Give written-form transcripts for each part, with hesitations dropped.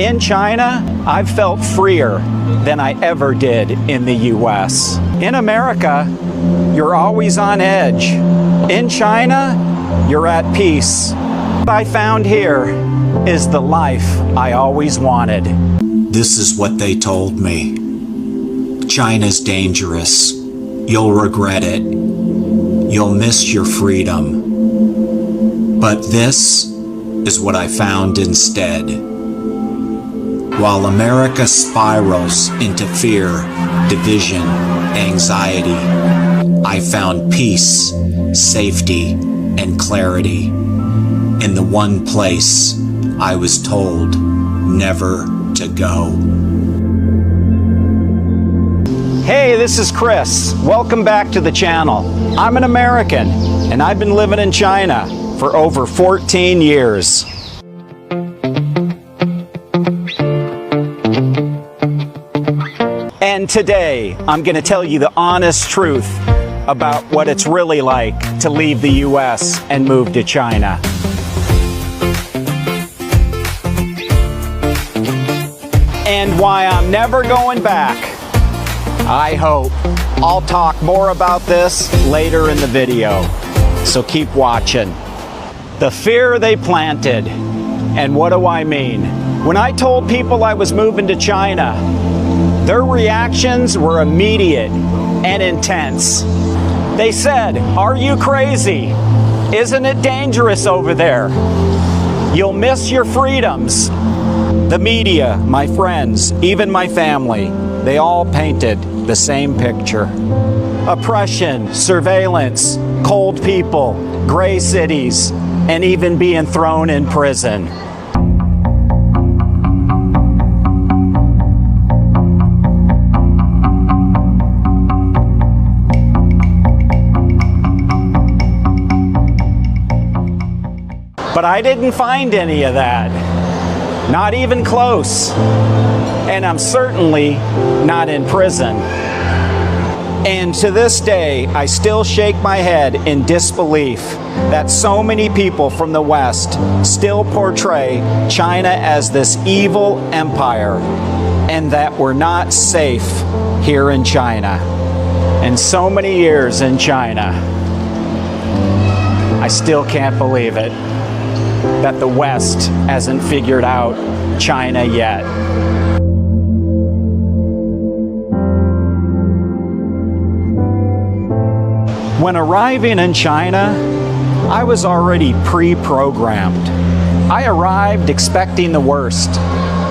In China, I've felt freer than I ever did in the US. In America, you're always on edge. In China, you're at peace. What I found here is the life I always wanted. This is what they told me. China's dangerous. You'll regret it. You'll miss your freedom. But this is what I found instead. While America spirals into fear, division, anxiety, I found peace, safety, and clarity in the one place I was told never to go. Hey, this is Chris. Welcome back to the channel. I'm an American, and I've been living in China for over 14 years. And today, I'm going to tell you the honest truth about what it's really like to leave the US and move to China. And why I'm never going back. I hope. I'll talk more about this later in the video, so keep watching. The fear they planted. And what do I mean? When I told people I was moving to China, their reactions were immediate and intense. They said, "Are you crazy? Isn't it dangerous over there? You'll miss your freedoms." The media, my friends, even my family, they all painted the same picture. Oppression, surveillance, cold people, gray cities, and even being thrown in prison. But I didn't find any of that. Not even close. And I'm certainly not in prison. And to this day, I still shake my head in disbelief that so many people from the West still portray China as this evil empire and that we're not safe here in China. And so many years in China, I still can't believe it that the West hasn't figured out China yet. When arriving in China, I was already pre-programmed. I arrived expecting the worst.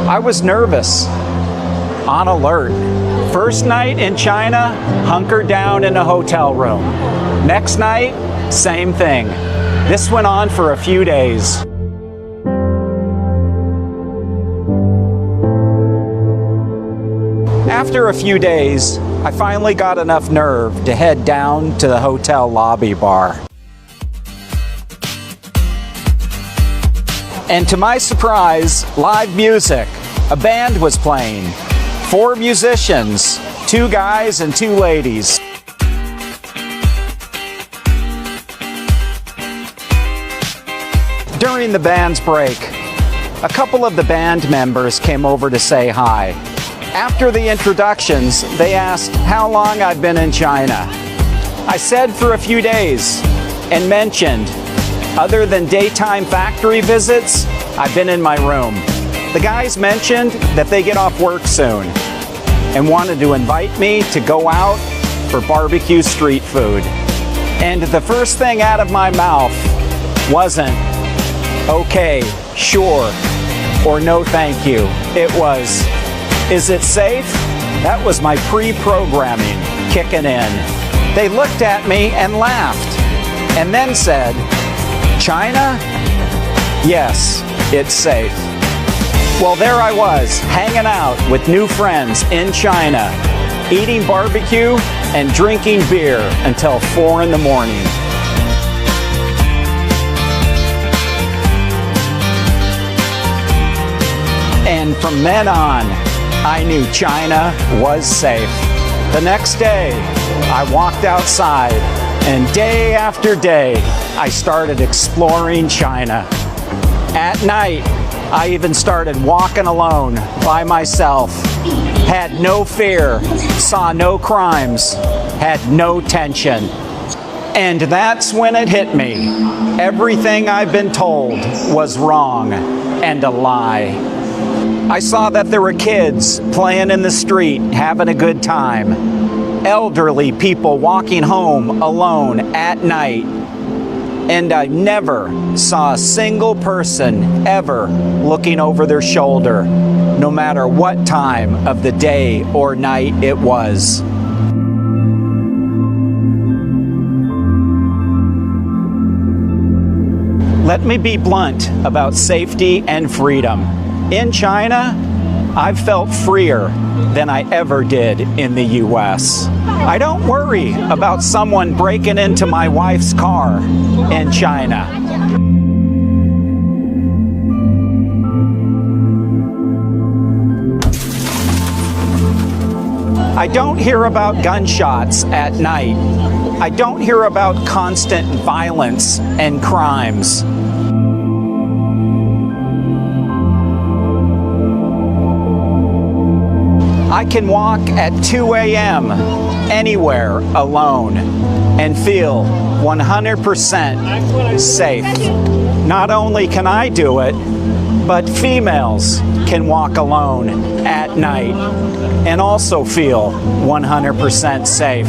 I was nervous, on alert. First night in China, hunkered down in a hotel room. Next night, same thing. This went on for a few days. After a few days, I finally got enough nerve to head down to the hotel lobby bar. And to my surprise, live music. A band was playing. 4 musicians, 2 guys and 2 ladies. During the band's break, a couple of the band members came over to say hi. After the introductions, they asked how long I've been in China. I said for a few days and mentioned, other than daytime factory visits, I've been in my room. The guys mentioned that they get off work soon and wanted to invite me to go out for barbecue street food. And the first thing out of my mouth wasn't, "Okay, sure," or "No thank you." It was, "Is it safe?" That was my pre-programming kicking in. They looked at me and laughed and then said, "China? Yes, it's safe." Well, there I was, hanging out with new friends in China, eating barbecue and drinking beer until 4 in the morning. And from then on, I knew China was safe. The next day, I walked outside, and day after day, I started exploring China. At night, I even started walking alone by myself. Had no fear, saw no crimes, had no tension. And that's when it hit me. Everything I've been told was wrong and a lie. I saw that there were kids playing in the street, having a good time. Elderly people walking home alone at night. And I never saw a single person ever looking over their shoulder, no matter what time of the day or night it was. Let me be blunt about safety and freedom. In China, I've felt freer than I ever did in the US. I don't worry about someone breaking into my wife's car in China. I don't hear about gunshots at night. I don't hear about constant violence and crimes. I can walk at 2 a.m. anywhere alone and feel 100% safe. Not only can I do it, but females can walk alone at night and also feel 100% safe.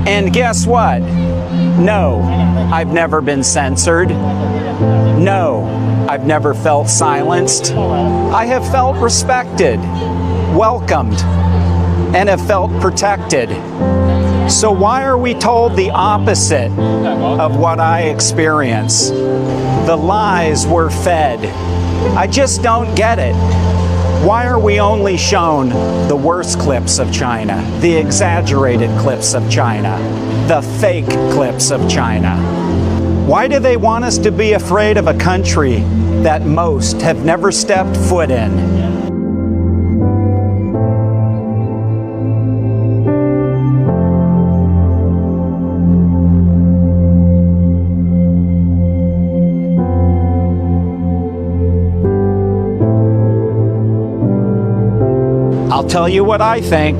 And guess what? No, I've never been censored. No, I've never felt silenced. I have felt respected, welcomed, and have felt protected. So why are we told the opposite of what I experience? The lies we're fed. I just don't get it. Why are we only shown the worst clips of China, the exaggerated clips of China, the fake clips of China? Why do they want us to be afraid of a country that most have never stepped foot in? I'll tell you what I think,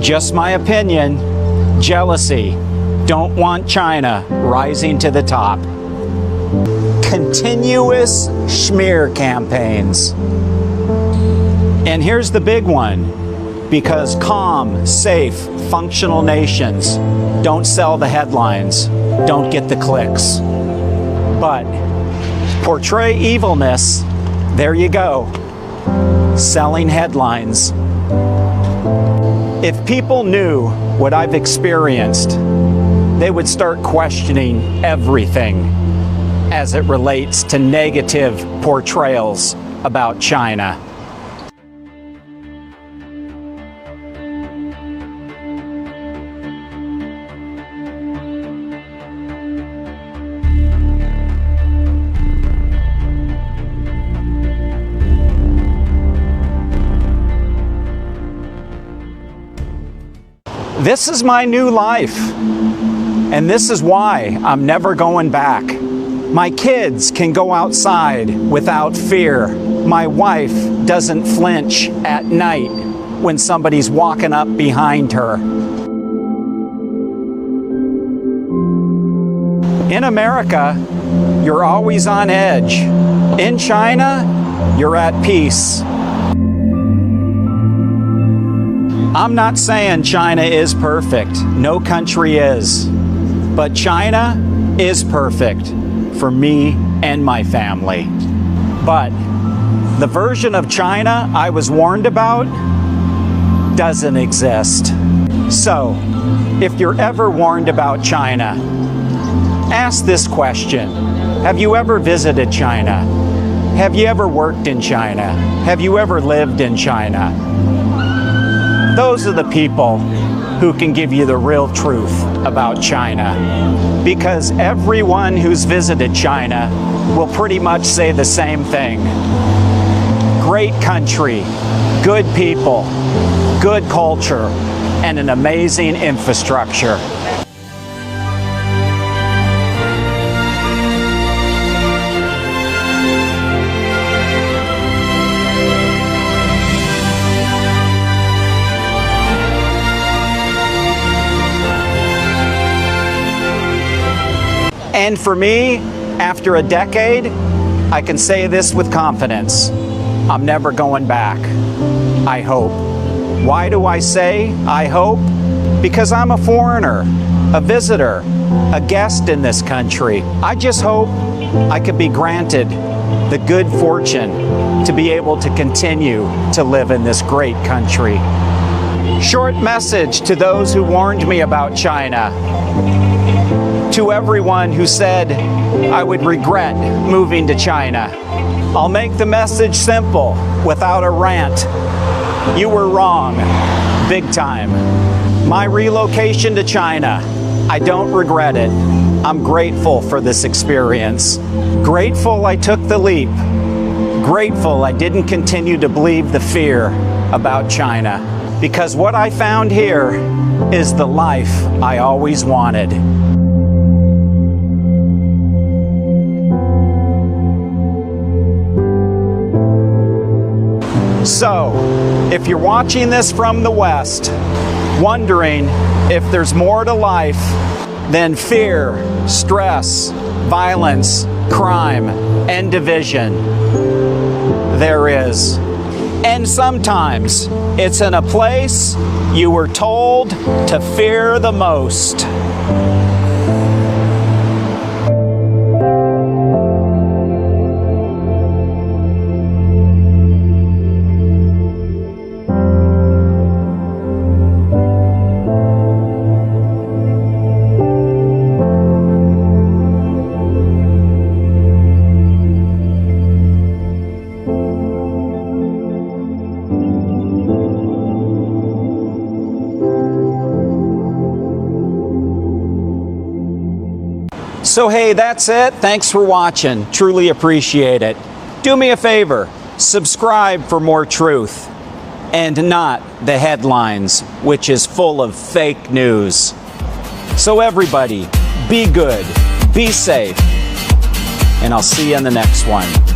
just my opinion. Jealousy. Don't want China rising to the top. Continuous smear campaigns. And here's the big one. Because calm, safe, functional nations don't sell the headlines, don't get the clicks. But portray evilness, there you go. Selling headlines. If people knew what I've experienced, they would start questioning everything as it relates to negative portrayals about China. This is my new life, and this is why I'm never going back. My kids can go outside without fear. My wife doesn't flinch at night when somebody's walking up behind her. In America, you're always on edge. In China, you're at peace. I'm not saying China is perfect. No country is. But China is perfect for me and my family. But the version of China I was warned about doesn't exist. So, if you're ever warned about China, ask this question. Have you ever visited China? Have you ever worked in China? Have you ever lived in China? Those are the people who can give you the real truth about China. Because everyone who's visited China will pretty much say the same thing. Great country, good people, good culture, and an amazing infrastructure. And for me, after a decade, I can say this with confidence. I'm never going back. I hope. Why do I say I hope? Because I'm a foreigner, a visitor, a guest in this country. I just hope I could be granted the good fortune to be able to continue to live in this great country. Short message to those who warned me about China. To everyone who said I would regret moving to China, I'll make the message simple without a rant. You were wrong, big time. My relocation to China, I don't regret it. I'm grateful for this experience. Grateful I took the leap. Grateful I didn't continue to believe the fear about China. Because what I found here is the life I always wanted. So, if you're watching this from the West, wondering if there's more to life than fear, stress, violence, crime, and division, there is. And sometimes it's in a place you were told to fear the most. So hey, that's it. Thanks for watching. Truly appreciate it. Do me a favor, subscribe for more truth and not the headlines, which is full of fake news. So everybody, be good, be safe, and I'll see you in the next one.